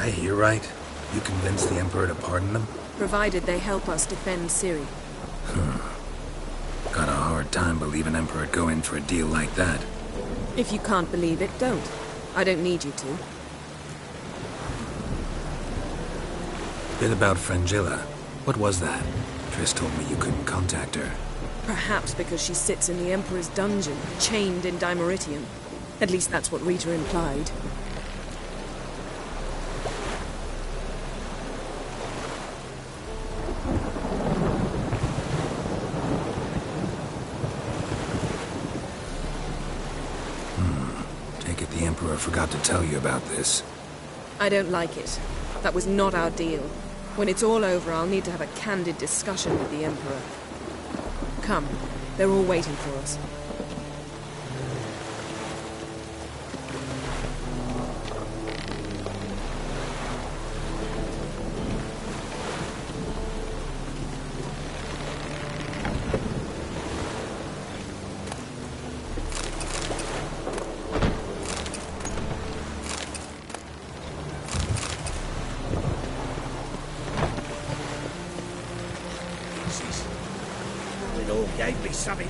I hear right? You convinced the Emperor to pardon them? Provided they help us defend Ciri. Got a hard time believing Emperor'd go in for a deal like that. If you can't believe it, don't. I don't need you to. Bit about Fringilla. What was that? Triss told me you couldn't contact her. Perhaps because she sits in the Emperor's dungeon, chained in Dimeritium. At least that's what Rita implied. Take it the Emperor forgot to tell you about this. I don't like it. That was not our deal. When it's all over, I'll need to have a candid discussion with the Emperor. Come, they're all waiting for us. It all gave me something.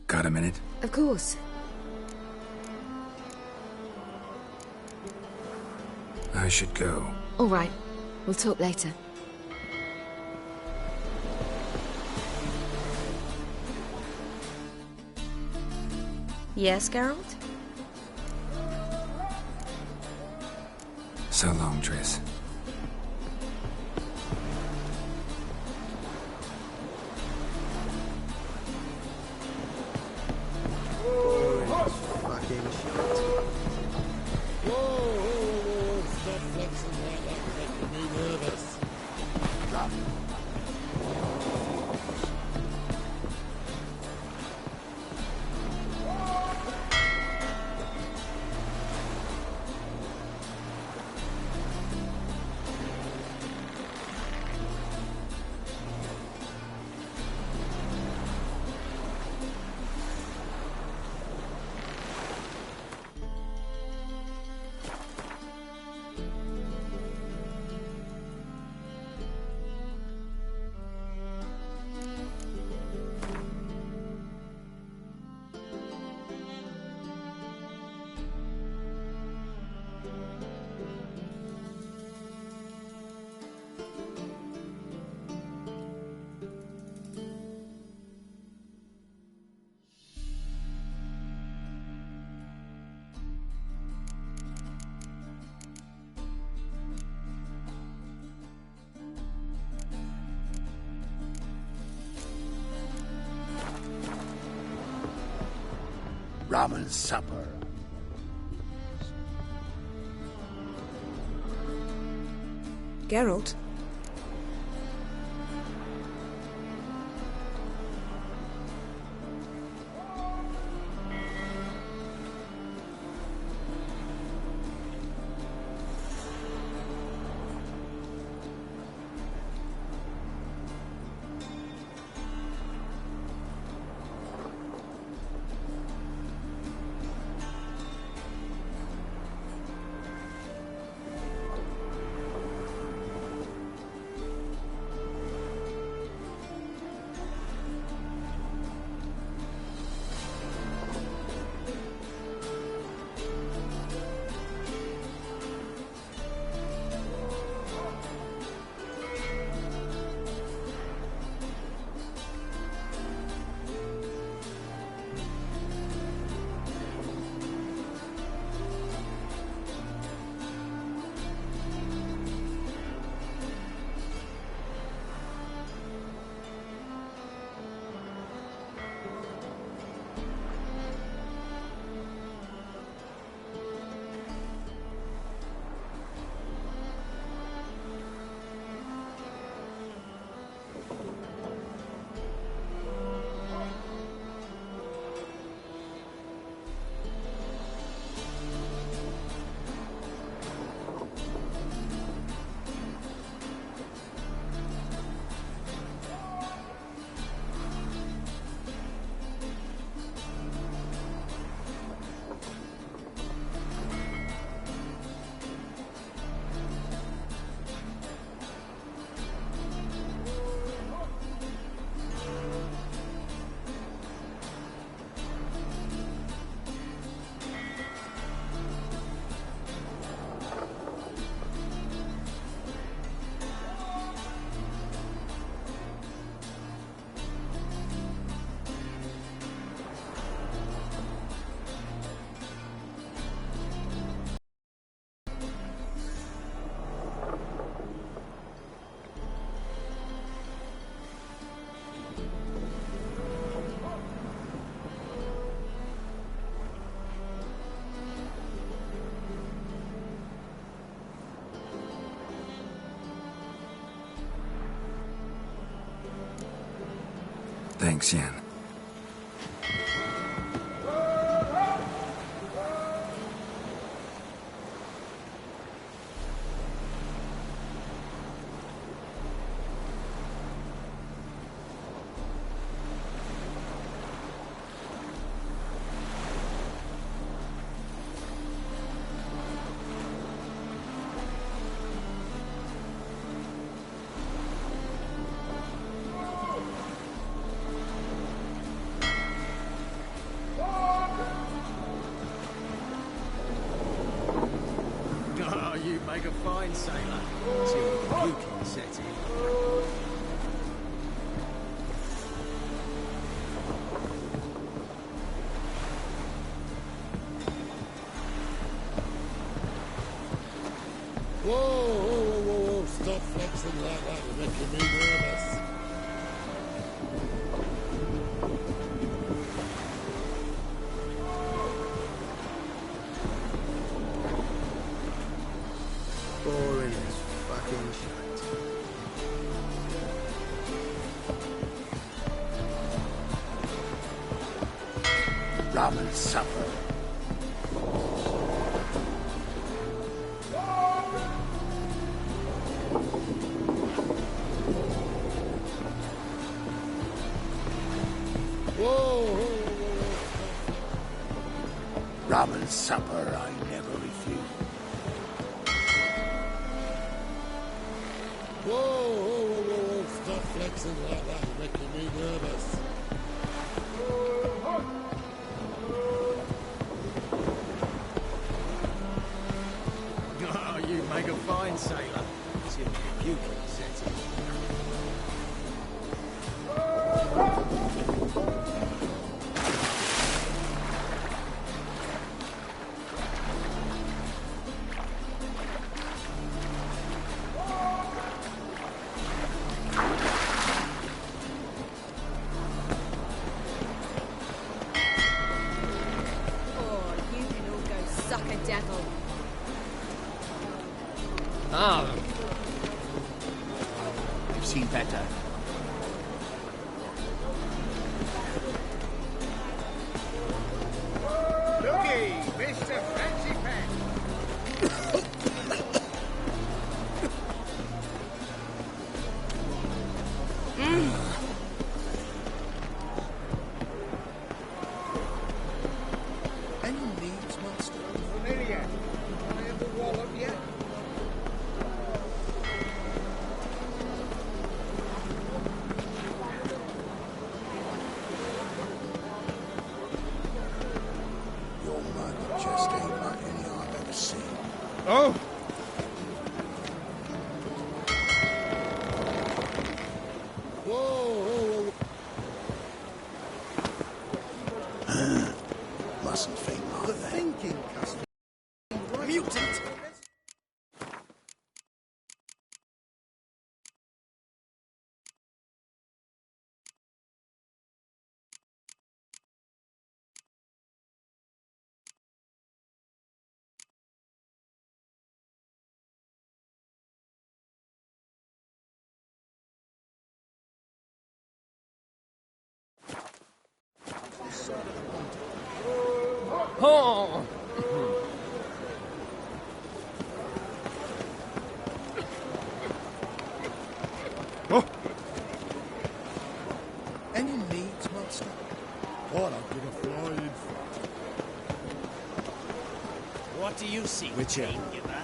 Got a minute? Of course. I should go. All right. We'll talk later. Yes, Geralt? So long, Triss. Ramen's supper. Geralt? Thanks, Yan. You make a fine sailor. Till you can set it. Whoa, stop flexing like that, you're making me nervous. Boring as fucking shit. Rum and supper. Whoa. Rum and supper I never refuse. Whoa, stop flexing like that, you're making me nervous. Oh, you make a fine sailor. Till you can set it. Oh, you can all go suck a devil. You've seen better. Looky, Mr. Fancy Pants. Any needs, master? Familiar. I have a wallop yet? Your mug just ain't like any I've ever seen. Oh! Whoa. Mustn't think like that. Thinking customer. Mutant! Oh! Any needs, master? What a bit of flying. What do you see, Witcher? Giver?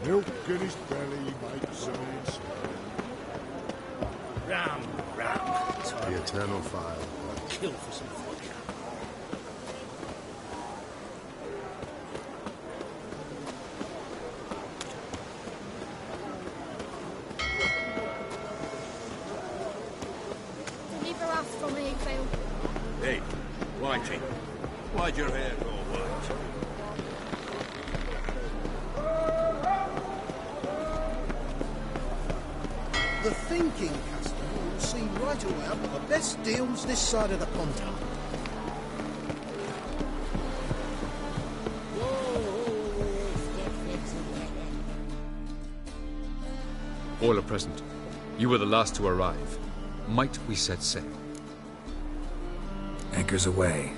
Milk in his belly makes him insane. Rum. The eternal fire. Kill for some vodka. Deliver us from here, Phil. Hey, Whitey, why'd your hair go white? The thinking customer will see right away up the best deals this side of the pond. All are present. You were the last to arrive. Might we set sail? Anchors away.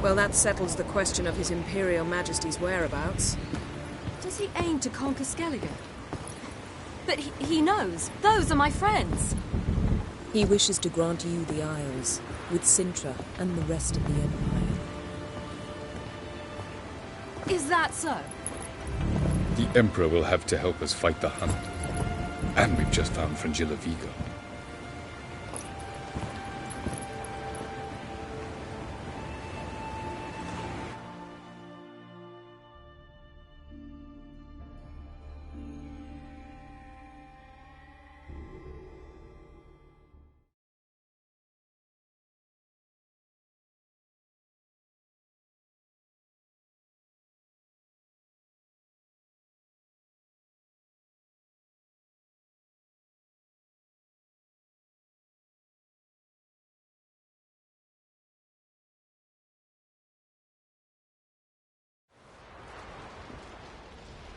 Well, that settles the question of His Imperial Majesty's whereabouts. Does he aim to conquer Skellige? But he knows. Those are my friends. He wishes to grant you the Isles, with Sintra and the rest of the Empire. Is that so? The Emperor will have to help us fight the Hunt. And we've just found Fringilla Vigo.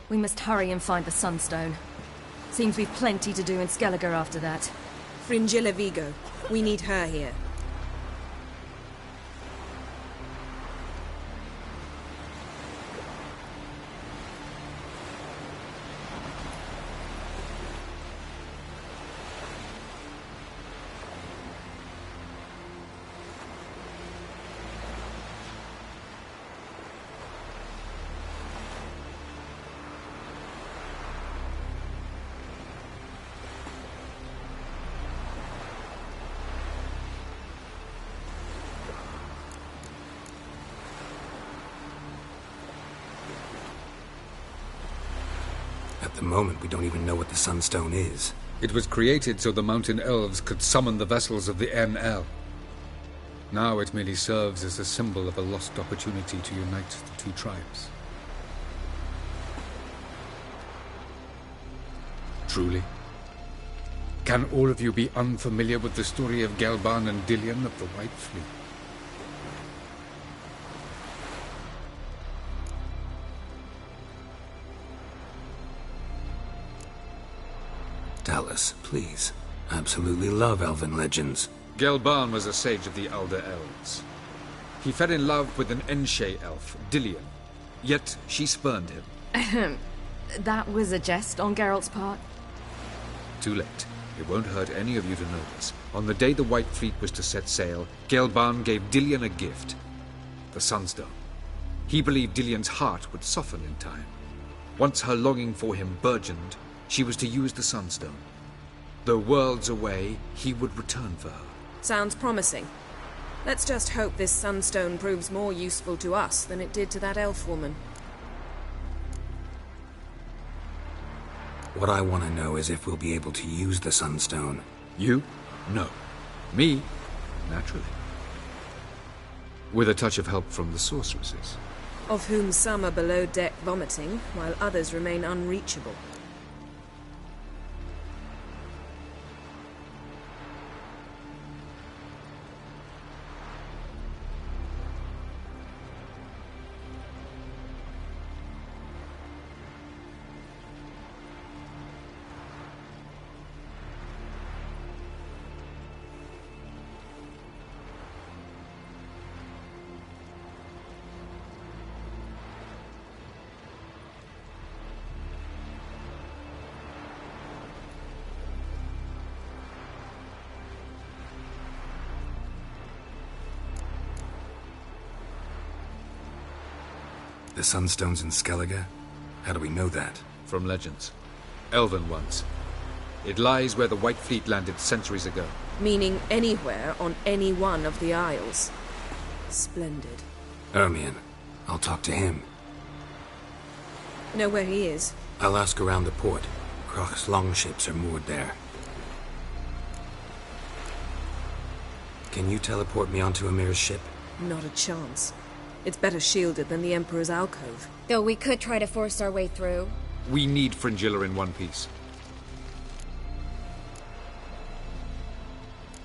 We must hurry and find the Sunstone. Seems we've plenty to do in Skellige after that. Fringilla Vigo. We need her here. At the moment, we don't even know what the Sunstone is. It was created so the Mountain Elves could summon the vessels of the NL. Now it merely serves as a symbol of a lost opportunity to unite the two tribes. Truly? Can all of you be unfamiliar with the story of Gelban and Dillion of the White Fleet? Tell us, please. Absolutely love elven legends. Gelban was a sage of the Elder Elves. He fell in love with an Enshe elf, Dillion. Yet she spurned him. That was a jest on Geralt's part. Too late. It won't hurt any of you to know this. On the day the White Fleet was to set sail, Gelban gave Dillion a gift. The Sunstone. He believed Dillion's heart would soften in time. Once her longing for him burgeoned, she was to use the Sunstone. Though worlds away, he would return for her. Sounds promising. Let's just hope this Sunstone proves more useful to us than it did to that elf woman. What I want to know is if we'll be able to use the Sunstone. You? No. Me? Naturally. With a touch of help from the sorceresses. Of whom some are below deck vomiting, while others remain unreachable. The Sunstone's in Skellige? How do we know that? From legends. Elven ones. It lies where the White Fleet landed centuries ago. Meaning anywhere on any one of the Isles. Splendid. Ermion. I'll talk to him. Know where he is? I'll ask around the port. Croc's longships are moored there. Can you teleport me onto Amir's ship? Not a chance. It's better shielded than the Emperor's alcove. Though we could try to force our way through. We need Fringilla in one piece.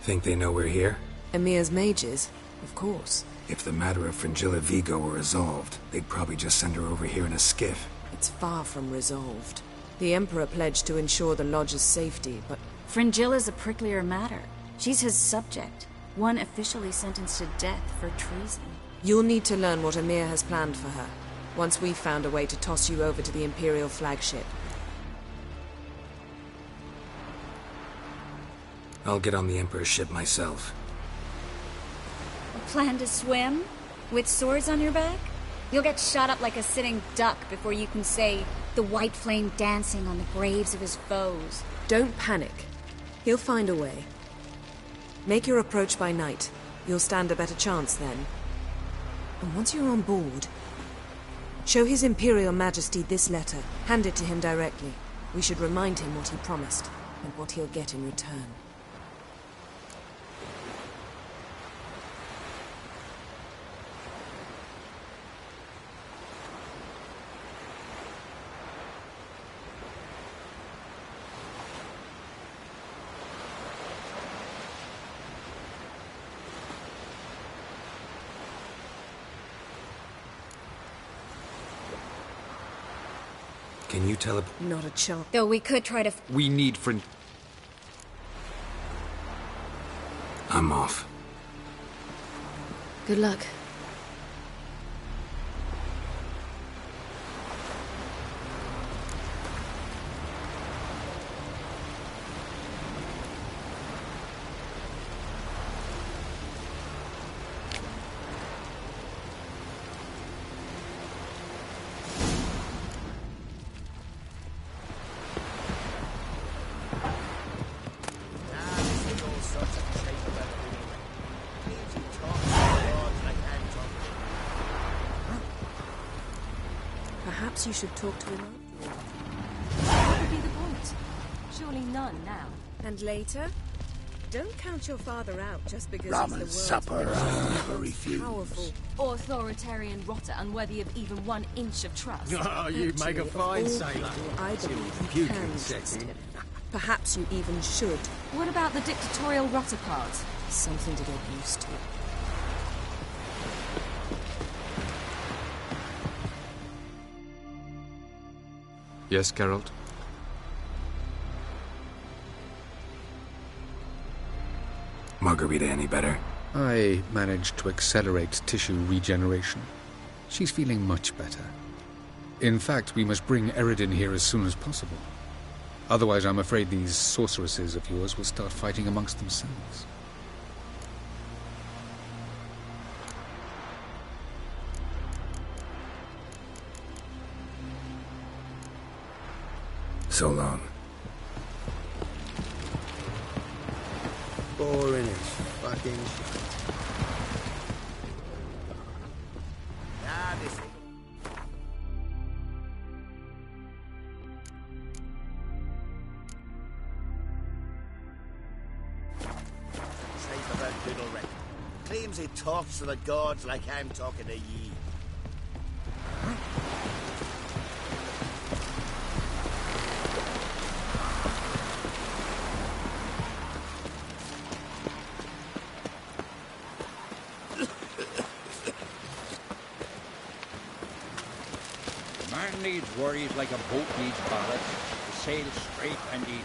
Think they know we're here? Emir's mages? Of course. If the matter of Fringilla Vigo were resolved, they'd probably just send her over here in a skiff. It's far from resolved. The Emperor pledged to ensure the Lodge's safety, but... Fringilla's a pricklier matter. She's his subject. One officially sentenced to death for treason. You'll need to learn what Emir has planned for her, once we've found a way to toss you over to the Imperial flagship. I'll get on the Emperor's ship myself. Plan to swim? With swords on your back? You'll get shot up like a sitting duck before you can say, the white flame dancing on the graves of his foes. Don't panic. He'll find a way. Make your approach by night. You'll stand a better chance then. And once you're on board, show His Imperial Majesty this letter. Hand it to him directly. We should remind him what he promised, and what he'll get in return. Can you teleport? Not a chance. Though we could try to... We need I'm off. Good luck. Perhaps you should talk to him after all. What would be the point? Surely none now. And later? Don't count your father out just because Ramen he's the supper world's I most refuse. powerful. Authoritarian rotter unworthy of even 1 inch of trust. Oh, you make a fine sailor. I Till believe the you puking can sets trust in. him. Perhaps you even should. What about the dictatorial rotter part? Something to get used to. Yes, Geralt? Margarita any better? I managed to accelerate tissue regeneration. She's feeling much better. In fact, we must bring Eredin here as soon as possible. Otherwise, I'm afraid these sorceresses of yours will start fighting amongst themselves. So long. Boring as fucking shit. little wreck. Claims he talks to the gods like I'm talking to ye. Man needs worries like a boat needs ballast to sail straight and even.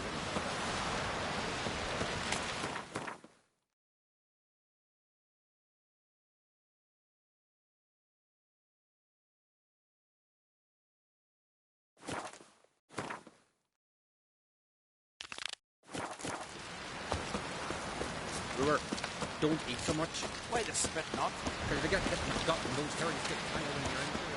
Brewer, don't eat so much. Why the spit not? Because they get got in those hairy sticks hanging in your interior.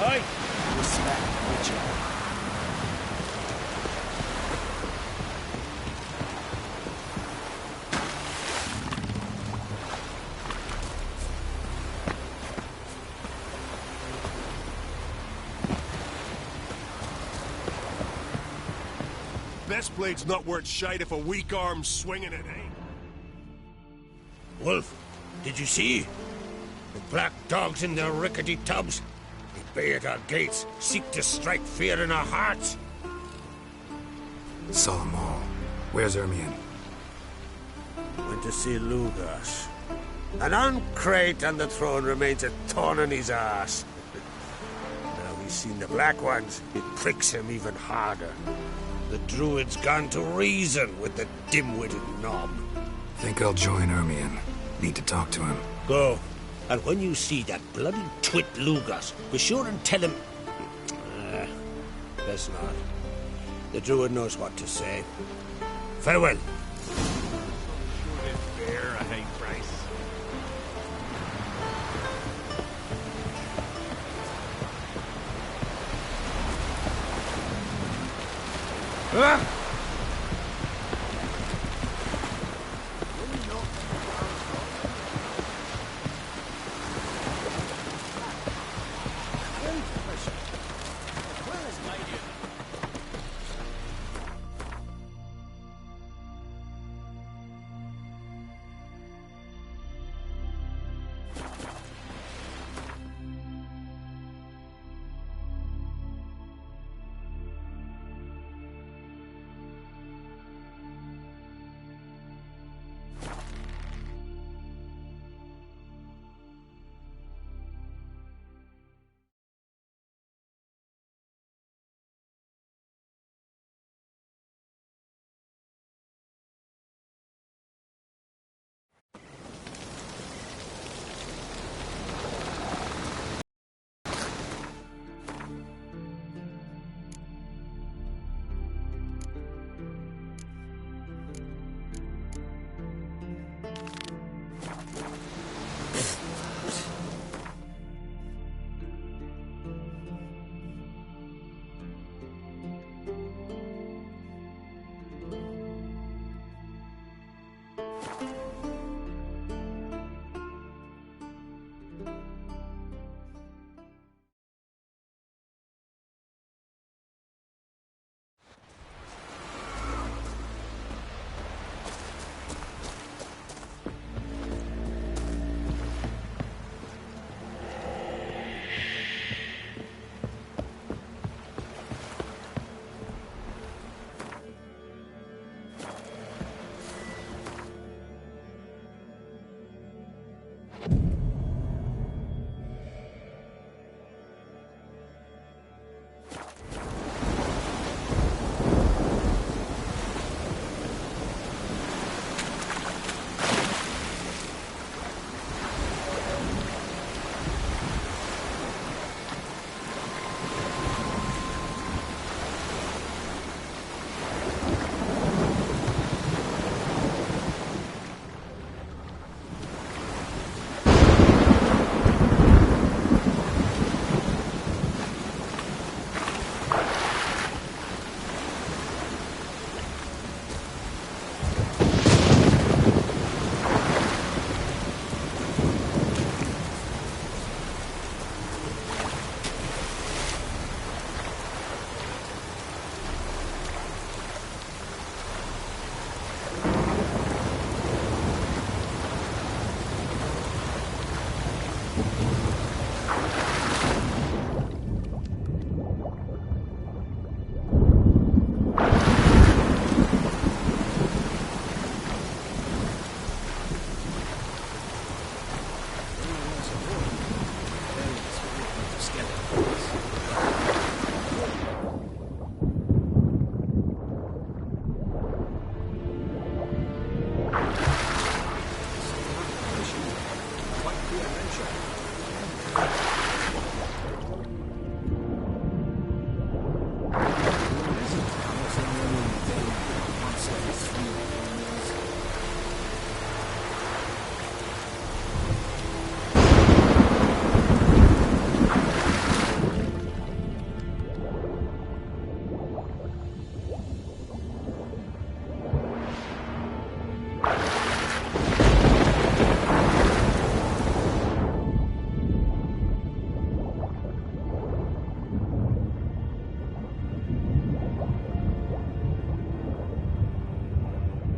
Aye! Respect, Richard. Best blade's not worth shite if a weak arm's swinging it, eh? Wolf, did you see? The black dogs in their rickety tubs. They bay at our gates, seek to strike fear in our hearts. Saw them all. Where's Ermion? Went to see Lugas. An uncrate on the throne remains a thorn in his ass. Now he's seen the Black Ones, it pricks him even harder. The Druid's gone to reason with the dim-witted knob. Think I'll join Ermion. Need to talk to him. Go. And when you see that bloody twit Lugas, be sure and tell him... best not. The Druid knows what to say. Farewell. Bear a high price. Ah!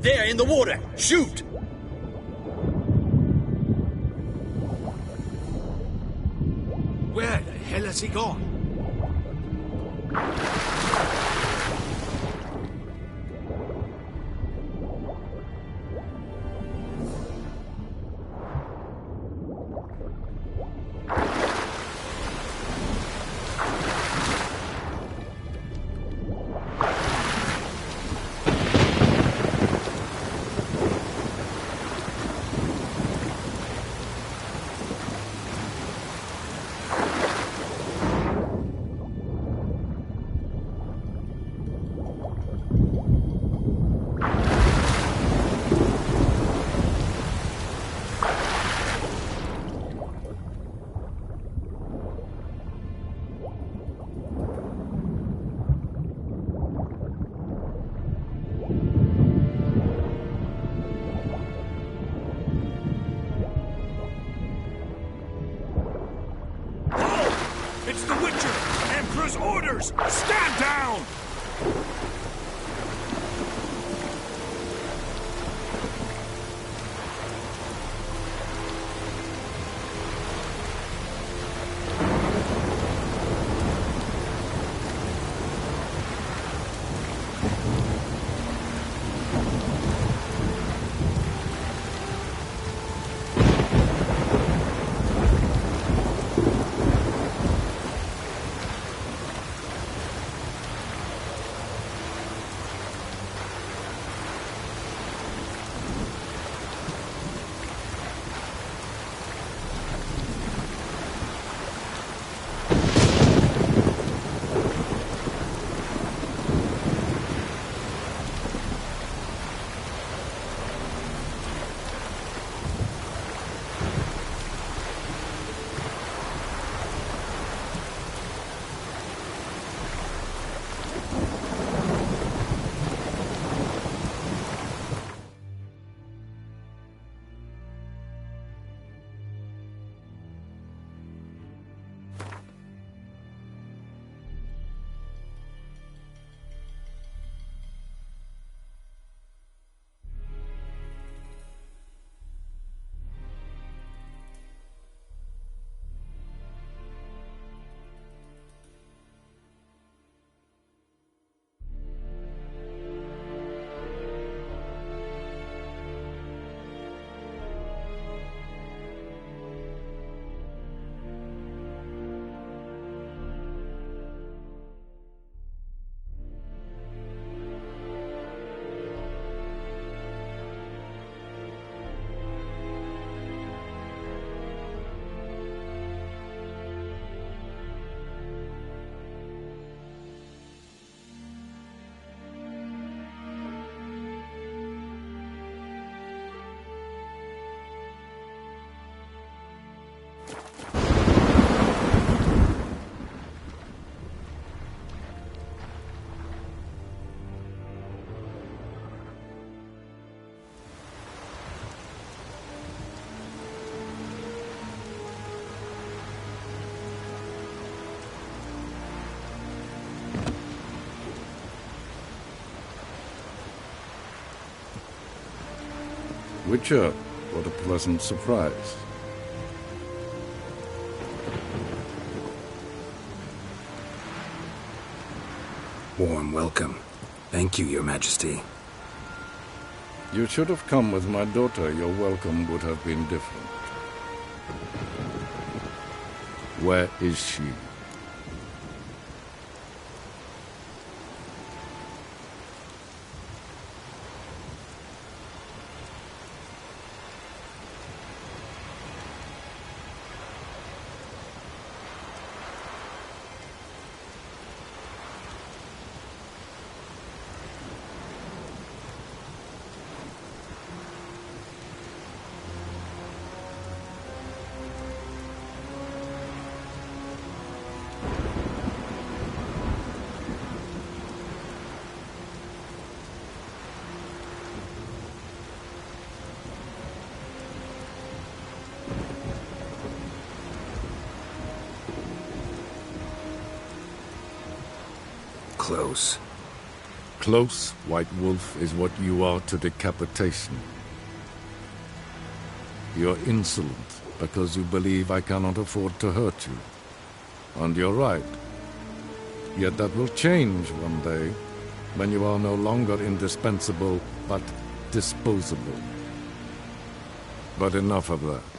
There, in the water! Shoot! Where the hell has he gone? It's the Witcher! Emperor's orders! Stand down! Witcher, what a pleasant surprise. Warm welcome. Thank you, Your Majesty. You should have come with my daughter. Your welcome would have been different. Where is she? close. Close, White Wolf, is what you are to decapitation. You're insolent because you believe I cannot afford to hurt you. And you're right. Yet that will change one day, when you are no longer indispensable, but disposable. But enough of that.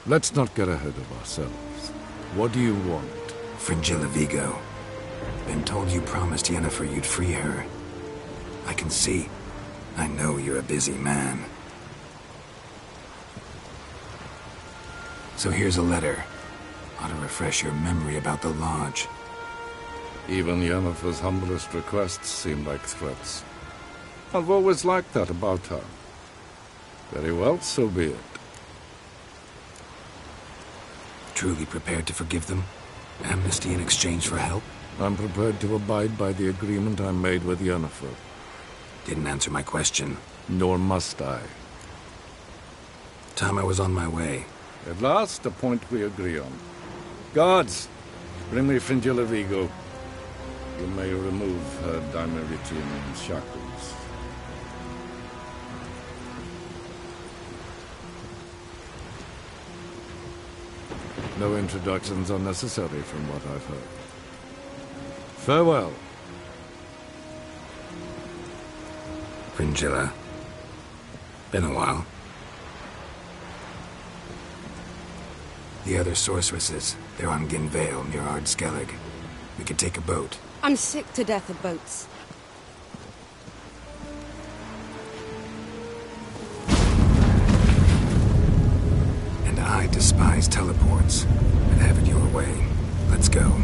Let's not get ahead of ourselves. What do you want? Fringilla Vigo. Been told you promised Yennefer you'd free her. I can see. I know you're a busy man. So here's a letter. Ought to refresh your memory about the Lodge. Even Yennefer's humblest requests seem like threats. I've always liked that about her. Very well, so be it. Truly prepared to forgive them? Amnesty in exchange for help? I'm prepared to abide by the agreement I made with Yennefer. Didn't answer my question. Nor must I. Time I was on my way. At last, a point we agree on. Guards, bring me Fringilla Vigo. You may remove her Dimeritian shackles. No introductions are necessary from what I've heard. Farewell. Fringilla. Been a while. The other sorceresses, they're on Ginvale near Ard-Skellig. We could take a boat. I'm sick to death of boats. And I despise teleports. And have it your way. Let's go.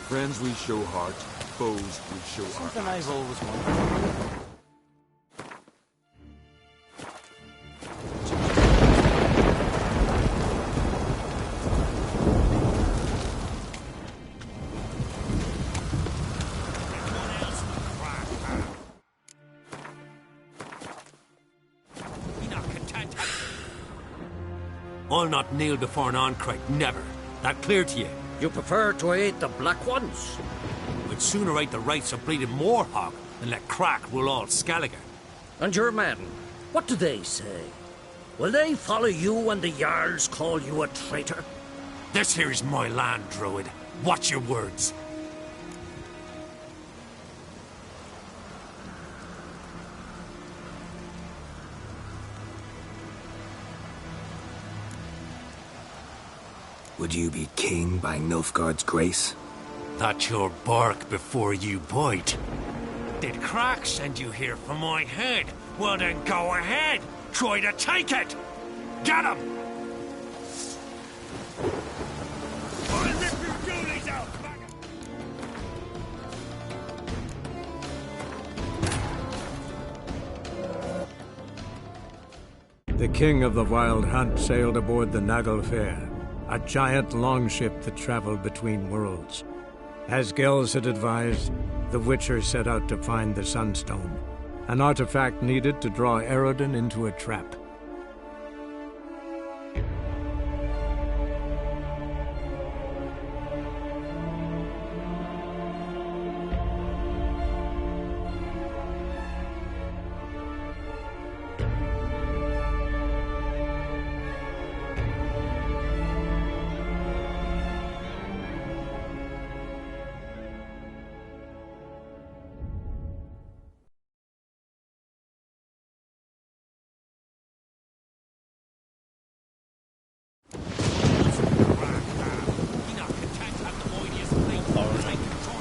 Friends we show heart, foes we show Something our I've always wanted. I'll not kneel before an Arncrake, never. That clear to you? You prefer to aid the Black Ones? We'd sooner aid the rights of bleeding Moorhog than let Crack rule all Skellige. And your men, what do they say? Will they follow you when the Jarls call you a traitor? This here is my land, Druid. Watch your words. Would you be king by Nilfgaard's grace? That's your bark before you bite. Did Crack send you here for my head? Well then go ahead. Try to take it. Get him! I'll rip your doolies out! The king of the Wild Hunt sailed aboard the Naglfar, a giant longship that traveled between worlds. As Gels had advised, the Witcher set out to find the Sunstone, an artifact needed to draw Eredin into a trap.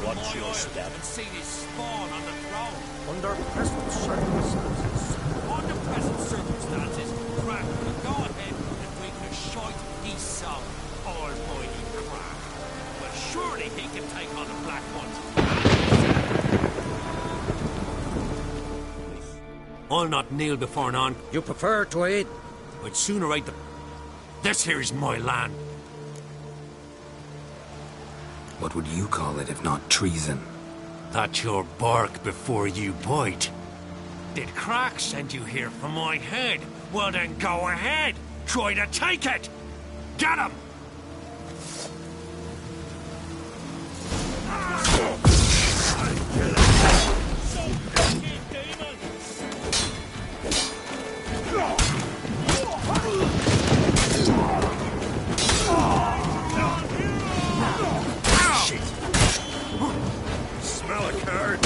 Watch your step. And see this spawn on the throne. Under present circumstances. Under present circumstances, Crack will go ahead and we can shite his soul. Almighty Crack. Well, surely he can take on the Black Ones. I'll not kneel before none. You prefer to aid? I'd sooner aid them. This here is my land. What would you call it if not treason? That's your bark before you bite. Did Crack send you here for my head? Well then go ahead. Try to take it. Get him! Smell a card.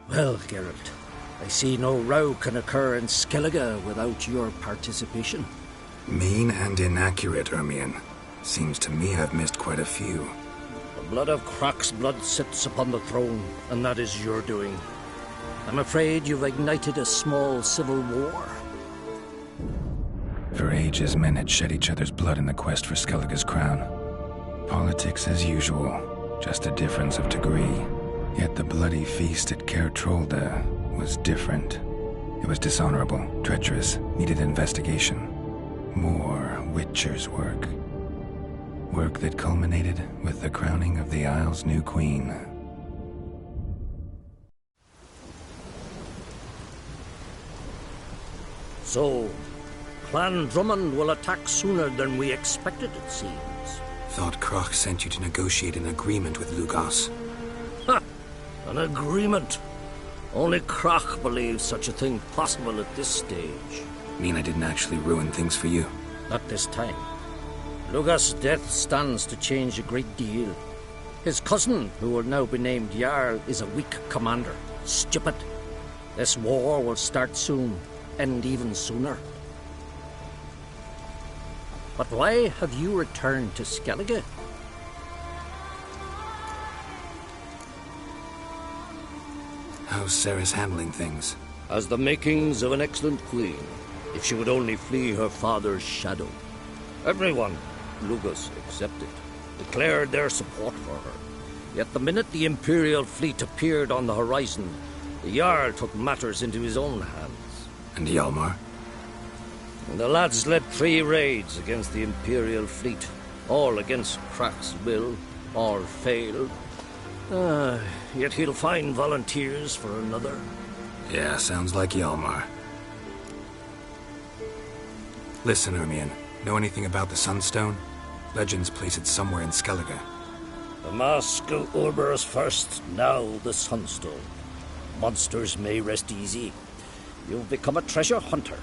Well, Geralt, I see no row can occur in Skellige without your participation. Mean and inaccurate, Ermion. Seems to me I've missed quite a few. The blood of Crach's blood sits upon the throne, and that is your doing. I'm afraid you've ignited a small civil war. For ages, men had shed each other's blood in the quest for Skellige's crown. Politics as usual, just a difference of degree. Yet the bloody feast at Caer Trolda was different. It was dishonorable, treacherous, needed investigation. More Witcher's work. Work that culminated with the crowning of the Isle's new queen. So, Clan Drummond will attack sooner than we expected, it seems. Thought Crach sent you to negotiate an agreement with Lugos. Ha! An agreement? Only Crach believes such a thing possible at this stage. Mean I didn't actually ruin things for you? Not this time. Lugos' death stands to change a great deal. His cousin, who will now be named Jarl, is a weak commander. Stupid. This war will start soon, end even sooner. But why have you returned to Skellige? How's Cerys handling things? Has the makings of an excellent queen, if she would only flee her father's shadow. Everyone, Lugos excepted, declared their support for her. Yet the minute the Imperial fleet appeared on the horizon, the Jarl took matters into his own hands. And Hjalmar? The lads led 3 raids against the Imperial fleet, all against Crach's will, all failed. Yet he'll find volunteers for another. Yeah, sounds like Hjalmar. Listen, Ermion, know anything about the Sunstone? Legends place it somewhere in Skellige. The Mask of Urbers first, now the Sunstone. Monsters may rest easy. You've become a treasure hunter.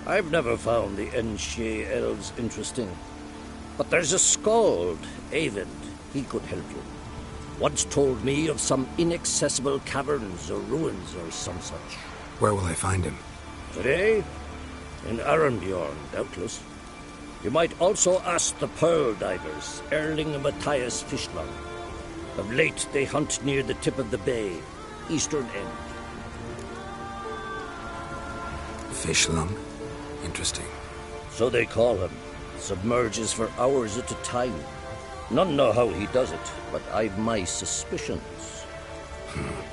I've never found the Enshe elves interesting. But there's a skald, Eyvind. He could help you. Once told me of some inaccessible caverns or ruins or some such. Where will I find him? Today? In Arenbjorn, doubtless. You might also ask the Pearl Divers, Erling and Matthias Fishlung. Of late, they hunt near the tip of the bay, eastern end. Fishlung? Interesting. So they call him. Submerges for hours at a time. None know how he does it, but I've my suspicions.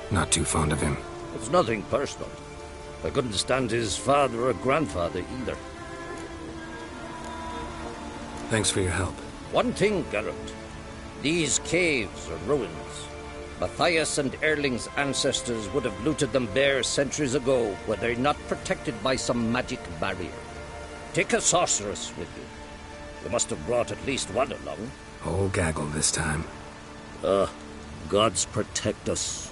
Not too fond of him. It's nothing personal. I couldn't stand his father or grandfather either. Thanks for your help. One thing, Geralt. These caves are ruins. Matthias and Erling's ancestors would have looted them bare centuries ago were they not protected by some magic barrier. Take a sorceress with you. You must have brought at least one along. Whole gaggle this time. Gods protect us.